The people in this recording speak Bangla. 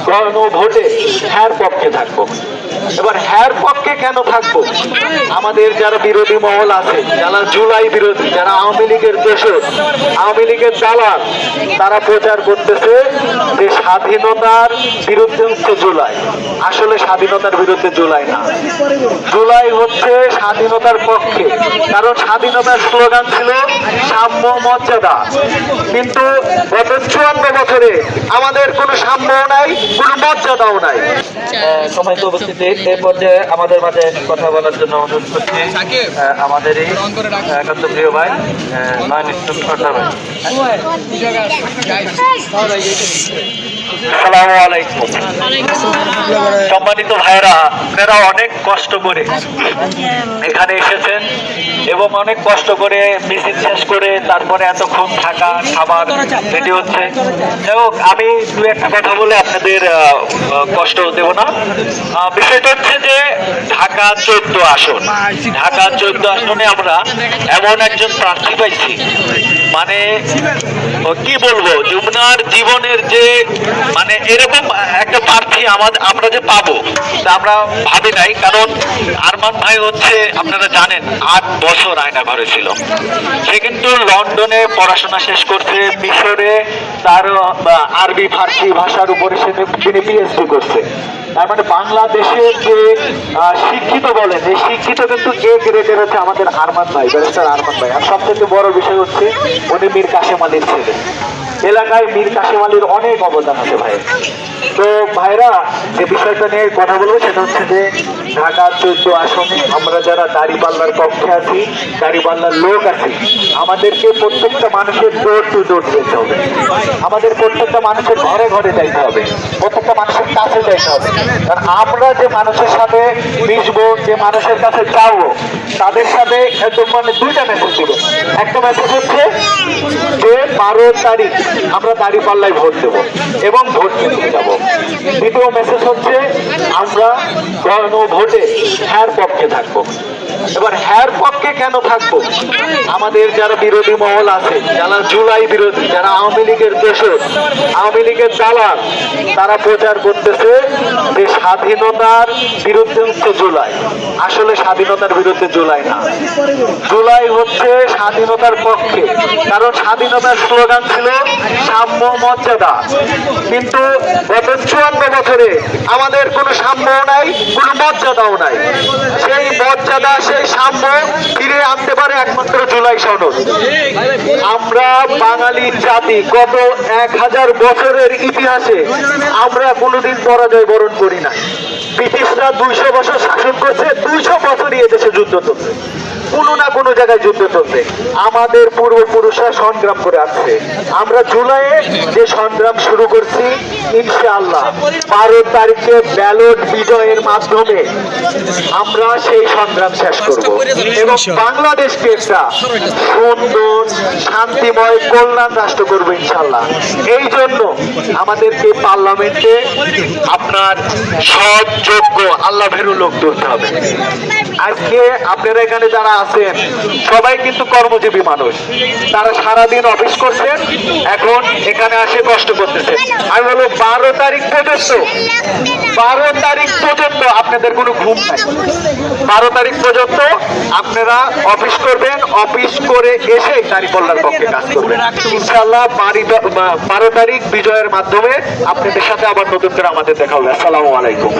গণভোটে হ্যার পক্ষে থাকবো। এবার হ্যার পক্ষে কেন থাকবো? আমাদের যারা বিরোধী মহল আছে, যারা জুলাই বিরোধী, যারা আওয়ামী লীগের দোষর, আওয়ামী লীগের দালাল, তারা প্রচার করতেছে যে স্বাধীনতার বিরুদ্ধে হচ্ছে জুলাই। আসলে স্বাধীনতার বিরুদ্ধে জুলাই না, জুলাই হচ্ছে স্বাধীনতার পক্ষে। কারণ স্বাধীনতার স্লোগান ছিল সাম্য মর্যাদা, কিন্তু গত 54 বছরে আমাদের কোনো সাম্যও নাই, কোনো মর্যাদাও নাই। সময় তো উপস্থিতি এই পর্যায়ে আমাদের মাঝে কথা বলার জন্য অনুরোধ করছি আমাদের এই একান্ত প্রিয় ভাই নয়ন ইসলাম সরদার ভাই। আসসালামু আলাইকুম। সম্মানিত ভাইরা, আপনারা অনেক কষ্ট করে এখানে এসেছেন এবং অনেক কষ্ট করে মিছিল শেষ করে তারপরে এতক্ষণ থাকা, খাবার রেডি হচ্ছে। যাই হোক, আমি দু একটা কথা বলে আপনাদের কষ্ট দেব না। বিষয়টা হচ্ছে যে ঢাকা 14 আসন, ঢাকা 14 আসনে আমরা এমন একজন প্রার্থী পাইছি, মানে কি বলবো, যমুনার জীবনের যে মানে এরকম একটা প্রার্থী আমরা যে পাবো তা আমরা ভাবি নাই। কারণ আরমান ভাই হচ্ছে, আপনারা জানেন, 8 বছর আয়না ঘরে ছিল। সে কিন্তু লন্ডনে পড়াশোনা শেষ করছে, মিশরে তার আরবি ফার্সি ভাষার উপরে তিনি পিএইচডি করছে। তার মানে বাংলাদেশের যে শিক্ষিত বলেন, এই শিক্ষিত কিন্তু এ গ্রেডের হচ্ছে আমাদের আরমান ভাই, ব্যারিস্টার আরমান ভাই। আর সবচেয়ে বড় বিষয় হচ্ছে উনি মীর কাসেম আলীর ছেলে। এলাকায় মীর কাসেম আলীর অনেক অবদান আছে ভাই। তো ভাইরা, যে বিষয়টা নিয়ে কথা বলবো সেটা হচ্ছে যে ঢাকা 14 আসনে আমরা যারা দাঁড়িপাল্লার পক্ষে আছি, দাঁড়িপাল্লার লোক আছি, আমাদেরকে প্রত্যেকটা মানুষের ডোর টু ডোর যেতে হবে। আমাদের প্রত্যেকটা মানুষের ঘরে ঘরে যাইতে হবে, প্রত্যেকটা মানুষের কাছে যাইতে হবে। কারণ আমরা যে মানুষের সাথে মিশবো, যে মানুষের কাছে যাবো, তাদের সাথে একদম মানে দুইটা মেসেজ দিব। একটা মেসেজ হচ্ছে যে 12 তারিখ আমরা দাঁড়িপাল্লায় ভোট দেবো এবং ভোট কেন্দ্রে যাবো। দ্বিতীয় মেসেজ হচ্ছে আমরা গণভোটে হ্যার পক্ষে থাকবো। এবার হ্যার পক্ষে কেন থাকবো? আমাদের যারা বিরোধী মহল আছে, যারা জুলাই বিরোধী, যারা আওয়ামী লীগের দোষর, আওয়ামী লীগের দালাল, তারা প্রচার করতেছে যে স্বাধীনতার বিরুদ্ধে হচ্ছে জুলাই। আসলে স্বাধীনতার বিরুদ্ধে জুলাই না, জুলাই হচ্ছে স্বাধীনতার পক্ষে। কারণ স্বাধীনতার স্লোগান ছিল সাম্য মর্যাদা, কিন্তু গত 54 বছরে আমাদের কোনো সাম্যও নাই, কোনো মর্যাদাও নাই। সেই মর্যাদা, সেই সাম্য ফিরে আনতে পারে একমাত্র জুলাই সনদ। আমরা বাঙালি জাতি গত 1000 বছরের ইতিহাসে আমরা কোনোদিন পরাজয় বরণ করি না। ব্রিটিশরা 200 বছর শাসন করছে, 200 বছরই এদেশে যুদ্ধ চলছে, কোনো না কোনো জায়গায় যুদ্ধ চলছে। আমাদের পূর্বপুরুষরা সংগ্রাম করে আসছে। আমরা জুলাইয়ে যে সংগ্রাম শুরু করছি, ইনশাআল্লাহ 12 তারিখে ব্যালট বিজয়ের মাধ্যমে আমরা সেই সংগ্রাম শেষ করব এবং বাংলাদেশকে একটা সুন্দর, শান্তিময়, কল্যাণ রাষ্ট্র করবো ইনশাআল্লাহ। এই জন্য আমাদেরকে পার্লামেন্টে আপনার সৎ, যোগ্য, আল্লাহ ভীরু লোক তুলতে হবে। আজকে আপনারা এখানে যারা আছেন সবাই কিন্তু কর্মজীবী মানুষ, তারা সারাদিন অফিস করছেন, এখন এখানে আসে কষ্ট করতেছেন। আমি বলবো 12 তারিখ পর্যন্ত, 12 তারিখ পর্যন্ত আপনাদের কোনো ঘুম নাই। 12 তারিখ পর্যন্ত আপনারা অফিস করবেন, অফিস করে এসে দাঁড়িপাল্লার পক্ষে কাজ করবেন ইনশাআল্লাহ। 12 তারিখ বিজয়ের মাধ্যমে আপনাদের সাথে আবার নতুন করে আমাদের দেখা হবে। আসসালামু আলাইকুম।